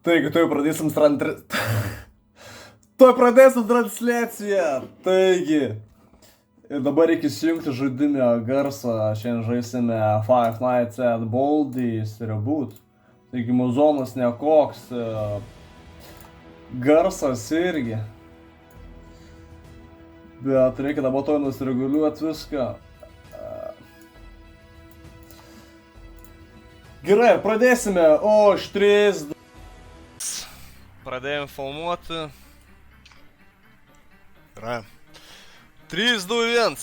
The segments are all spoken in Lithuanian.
Taigi, tuoj pradėsim tuoj pradėsim transliaciją. Taigi, ir dabar reikia įsijungti žaidimą garsą. Šiandien žaisime Five Nights at Baldi's Reboot. Taigi, muzonas nekoks. Garsas irgi. Bet reikia dabar to nusireguliuoti viską. Gerai, pradėsime. O, iš 3. Pradėjom filmuoti. Yra. 3, 2, 1.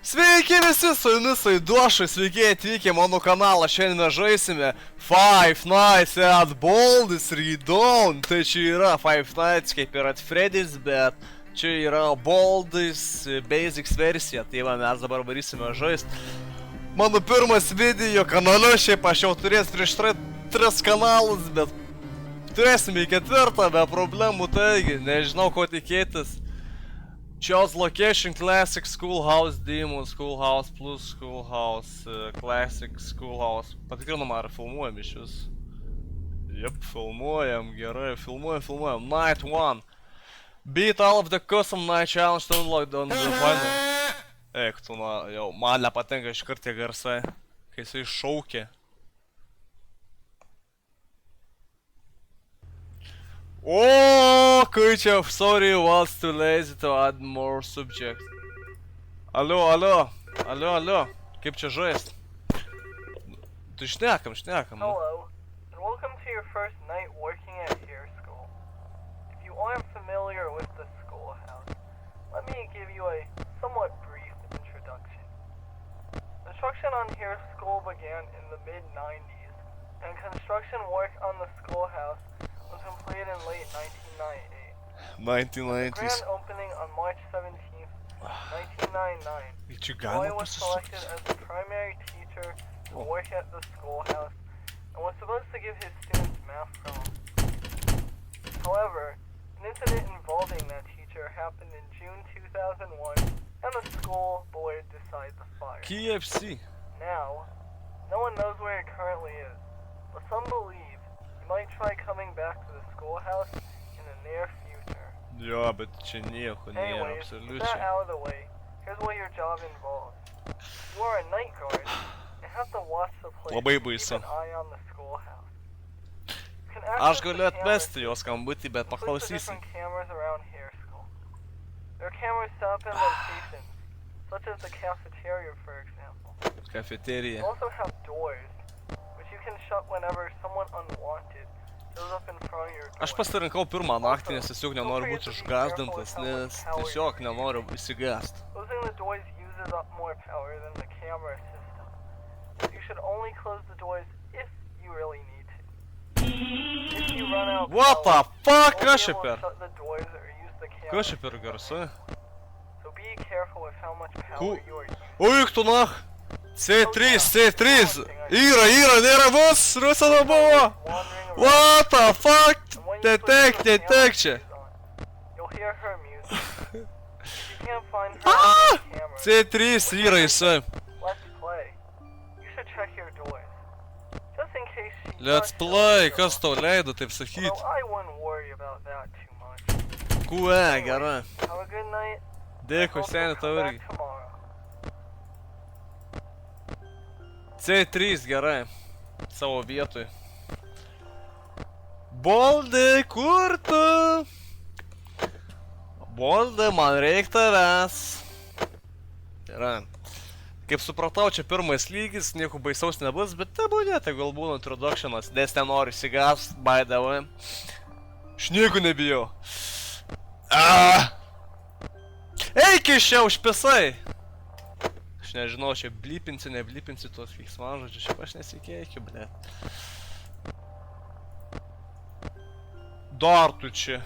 Sveiki visi, su jumis Aiduošas, sveiki atvykę į mano kanalą. Šiandien mes žaisime Five Nights at Baldi's Reboot. Tai čia yra Five Nights kaip ir at Freddy's, bet čia yra Baldi's Basics versija. Tai va, mes dabar varysime žaisti. Mano pirmas video kanale, šiaip aš jau turės prieš 3 kanalus, bet turėsime į 4 be problemų, taigi nežinau ko tikėtis. Chose location, classic, schoolhouse, demo, schoolhouse plus, schoolhouse, classic, schoolhouse. Patikrinam ar filmuojam iš vis. Jep, filmuojam, gerai, filmuojam. Night 1. Beat all of the custom night challenge to unlock on the final. Eik, tu jau, man nepatinka iškart tie garsai, kai jisai šaukia. O, kai čia, sorry, was too lazy to add more subjects. Alio, kaip čia žaist? Tu šnekam. Hello, and welcome to your first night working at Hare School. If you aren't familiar with the schoolhouse, let me give you a somewhat brief introduction. Construction on Hare School began in the mid-90s, and construction work on the schoolhouse was completed in late 1998. 1990s. The grand opening on March 17th, 1999. Roy was selected as the primary teacher to work at the schoolhouse and was supposed to give his students math problems. However, an incident involving that teacher happened in June 2001, and the school board decided to fire. KFC. Now, no one knows where it currently is, but some believe you might try coming back to the schoolhouse in the near future. Jo, bet čia nieko nėra, Anyways, with that absoliučiai. out of the way, here's what your job involves. You are a night guard and have to watch the place Labai and keep baisu. an eye on the schoolhouse. You can Aš access galiu the cameras atmesti jos skambutį, bet and click the paklausysim. different cameras around Hare School. There are cameras set up in locations, such as the cafeteria, for example. You Kafeterija. also have doors, which you can shut whenever someone unwanted shows up in front of your door. Aš pasirinkau pirmą naktį, nes tiesiog nenoriu būti išgąsdintas, nes tiesiog nenoriu įsigąsti. Closing the doors uses up more power than the camera system. You should only close the doors if you really need to. If you run out What the power, fuck, you kas won't čia be able per? to shut the doors or use the camera Kas čia per system. garsai? So be careful with how much power Ku- you are using. Uik tu nach! C3! Yra, nėra bus! Rusano buvo! Wandering around, What the fuck? and when you put Netek the camera čia! shoes on, you'll hear her music. If you can't find her Ah! on the camera, C3 yra jisai. let's play. You should check your doors. Just in case she Let's does play, show kas up. tau leido taip sakyti? Although I wouldn't worry about that too much. QE, gerai. Have a good night. Dėkui, Hope seniai you'll tau come irgi. back tomorrow. C3 gerai. Savo vietoj. Boldai, kur tu? Boldai, man reik tavęs. Gerai. Kaip supratau, čia pirmas lygis, nieko baisaus nebus, bet tebūnė, tai gal būna introductionas, nes nenoriu įsigąst, by the way. Aš nieko nebijau. Eik iš čia, užpisai! Aš nežinau, čia blipinsi, neblipinsi tuos veiksmažodžius, šiaip aš nesikeikiu, blėt. Dar tu čia.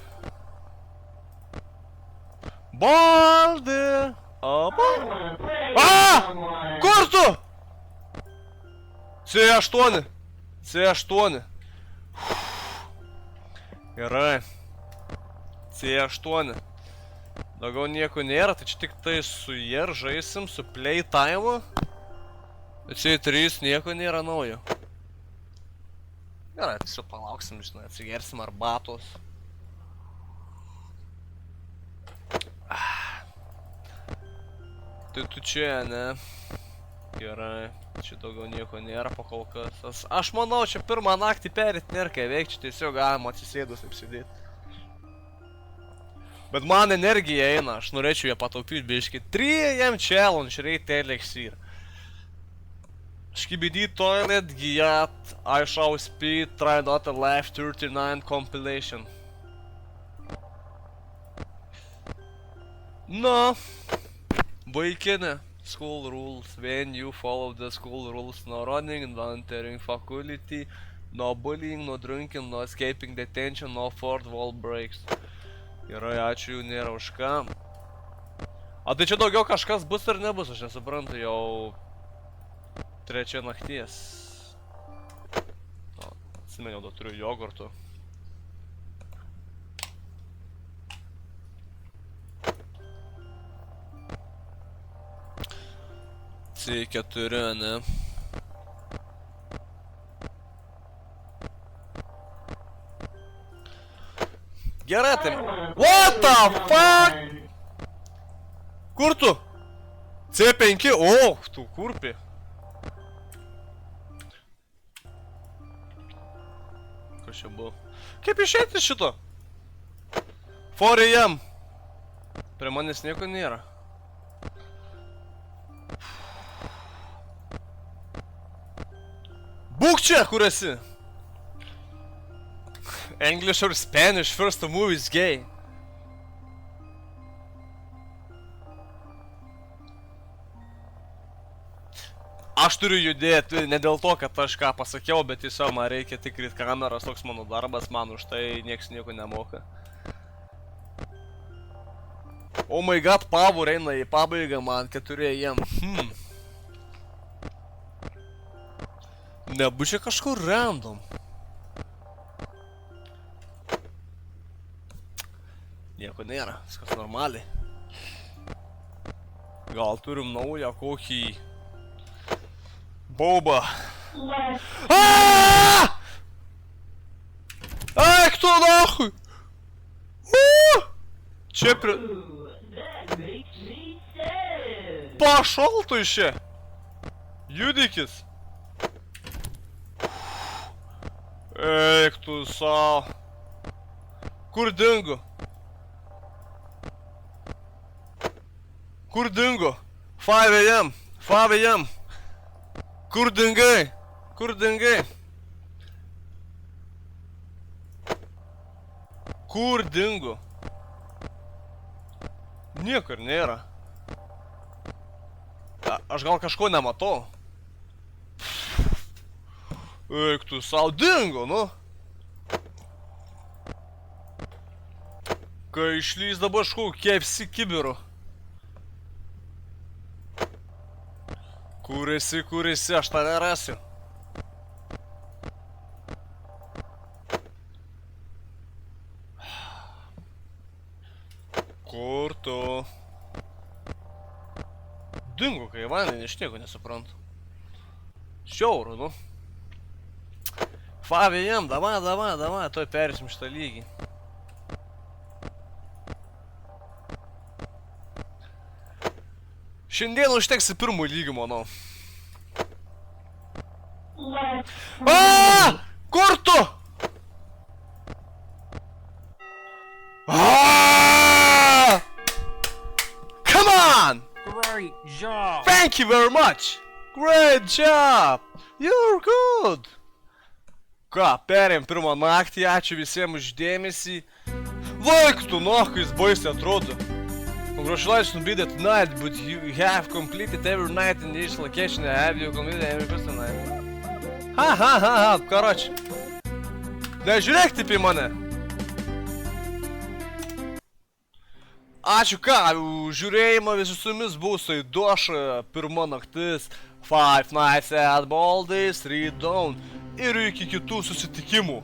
Baldi! Kur tu? C8! C8! Gerai. C8. Daugiau nieko nėra, tai čia tik tai su Jer žaisim, su Playtime. C3 nieko nėra naujo. Gerai, tiesiog palauksim, žinai, atsigersim arbatos. Tai tu čia, ne? Gerai, čia daugiau nieko nėra pakol kas. Aš manau, čia pirmą naktį perėt nėra ką veikti, čia tiesiog galima atsisėdus apsidėti. Bet man energija eina, aš norėčiau ją pataupyti biškį. 3 AM challenge, rate elixir. Skibidi toilet, Giat, I show speed, try not a left 39 compilation. No. Vaikinė. School rules. When you follow the school rules, no running, no entering faculty, no bullying, no drinking, no escaping detention, no fourth wall breaks. Gerai, ačiū, jų nėra už ką. A tai čia daugiau kažkas bus ar nebus, aš nesuprantu, jau 3 nakties. Atsimeniau, dar turiu jogurtų. C4, ne? Gerai, tai... What the fuck? Kur tu? C5? O, tu kurpi. Kas čia buvo? Kaip išėti šito? 4 AM. Prie manęs nieko nėra. Būk čia, kur esi? English or Spanish, first the movie is gay. Aš turiu judėti, ne dėl to, kad aš ką pasakiau, bet tiesiog man reikia tikrinti kameras, toks mano darbas, man už tai nieks nieko nemoka. Oh my god, Pavur eina į pabaigą man, 4 AM. Nebus čia kažkur random. Nieko nėra, viskas normaliai. Gal turim naują kokį... Baubą. Aaaaaa! Eik tu nahui! Čia pri... Pašol tu iš čia! Judikis! Eik tu sau! Kur dingo? Kur dingo? 5 AM! 5 AM! Kur dingai? Kur dingai? Kur dingo? Niekur nėra. Aš gal kažko nematau. Eik tu sau, dingo, nu. Kai išlys dabar škau KFC kibiru. Kur esi, aš tave rasiu. Kur tu? Dingo, kai vandenį, aš nieko nesuprantu. Šiauru, nu. 5 AM, davai, toj perėsim šitą lygį. Šiandien užteksi pirmų lygių, manau. Aaaa! Kur tu? Aaaa! Come on! Great job! Thank you very much! Great job! You're good! Ką, perėm pirmą naktį, ačiū visiems už dėmesį. Vaik tu, kai jis baisiai atrodo. Congratulations on being that night, but you have completed every night in this location. Have you completed every first night? Ha, короче. Nežiūrėk taip į mane. Ačiū ką, už žiūrėjimą, visi su jumis buvo Saidoša, pirma naktis, 5 Nights at Baldi's, Read Down ir iki kitų susitikimų.